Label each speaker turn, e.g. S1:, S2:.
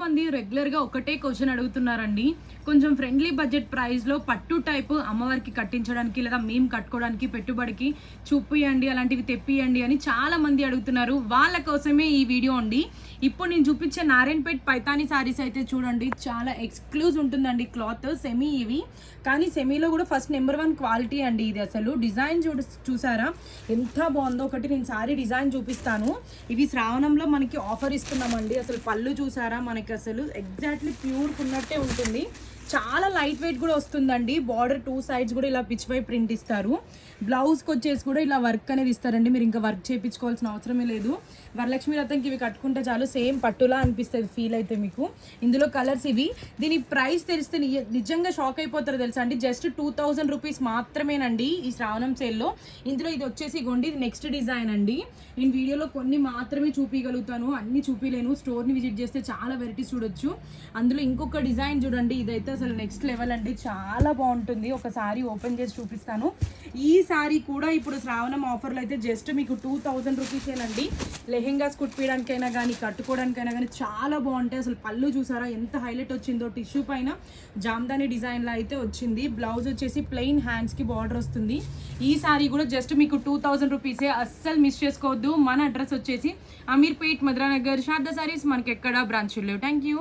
S1: మంది రెగ్యులర్గా ఒకటే క్వశ్చన్ అడుగుతున్నారండి. కొంచెం ఫ్రెండ్లీ బడ్జెట్ ప్రైస్లో పట్టు టైపు అమ్మవారికి కట్టించడానికి లేదా మేము కట్టుకోవడానికి పెట్టుబడికి చూపియండి, అలాంటివి తెప్పియండి అని చాలా మంది అడుగుతున్నారు. వాళ్ళ కోసమే ఈ వీడియో అండి. ఇప్పుడు నేను చూపించే నారాయణపేట్ పైతాని శారీస్ అయితే చూడండి, చాలా ఎక్స్క్లూజివ్ ఉంటుందండి. క్లాత్ సెమీ ఇవి, కానీ సెమీలో కూడా ఫస్ట్ నెంబర్ 1 క్వాలిటీ అండి. ఇది అసలు డిజైన్ చూసారా ఎంత బాగుందో. ఒకటి నేను శారీ డిజైన్ చూపిస్తాను. ఇవి శ్రావణంలో మనకి ఆఫర్ ఇస్తున్నామండి. అసలు పళ్ళు చూసారా, మనకి అసలు ఎగ్జాక్ట్లీ ప్యూర్ ఉన్నట్టే ఉంటుంది. చాలా లైట్ వెయిట్ కూడా వస్తుందండి. బార్డర్ 2 సైడ్స్ కూడా ఇలా పిచ్ వై ప్రింట్ ఇస్తారు. బ్లౌజ్కి వచ్చేసి కూడా ఇలా వర్క్ అనేది ఇస్తారండి. మీరు ఇంకా వర్క్ చేయించుకోవాల్సిన అవసరమే లేదు. వరలక్ష్మి వ్రతంకి ఇవి కట్టుకుంటే చాలు, సేమ్ పట్టులా అనిపిస్తుంది ఫీల్ అయితే మీకు. ఇందులో కలర్స్ ఇవి. దీని ప్రైస్ తెలిస్తే నిజంగా షాక్ అయిపోతారు తెలుసా అండి. జస్ట్ 2000 రూపీస్ మాత్రమేనండి ఈ శ్రావణం సేల్లో. ఇందులో ఇది వచ్చేసి ఇగోండి, ఇది నెక్స్ట్ డిజైన్ అండి. నేను వీడియోలో కొన్ని మాత్రమే చూపించగలుగుతాను, అన్ని చూపించలేను. స్టోర్ని విజిట్ చేస్తే చాలా వెరైటీస్ చూడొచ్చు. అందులో ఇంకొక డిజైన్ చూడండి, ఇదైతే అసలు నెక్స్ట్ లెవెల్ అండి, చాలా బాగుంటుంది. ఒకసారి ఓపెన్ చేసి చూపిస్తాను. ఈ సారీ కూడా ఇప్పుడు శ్రావణం ఆఫర్లో అయితే జస్ట్ మీకు 2000 రూపీసేనండి. లెహెంగాస్ కుట్టియడానికైనా కానీ కట్టుకోవడానికైనా కానీ చాలా బాగుంటాయి. అసలు పళ్ళు చూసారా ఎంత హైలైట్ వచ్చిందో. టిష్యూ పైన జామ్దాని డిజైన్లో అయితే వచ్చింది. బ్లౌజ్ వచ్చేసి ప్లెయిన్ హ్యాండ్స్కి బార్డర్ వస్తుంది. ఈ సారీ కూడా జస్ట్ మీకు 2000 రూపీసే. అస్సలు మిస్ చేసుకోవద్దు. మన అడ్రస్ వచ్చేసి అమీర్పేట్, మధురానగర్, శారదా సారీస్. మనకి ఎక్కడ బ్రాంచ్లు లేవు. Thank you.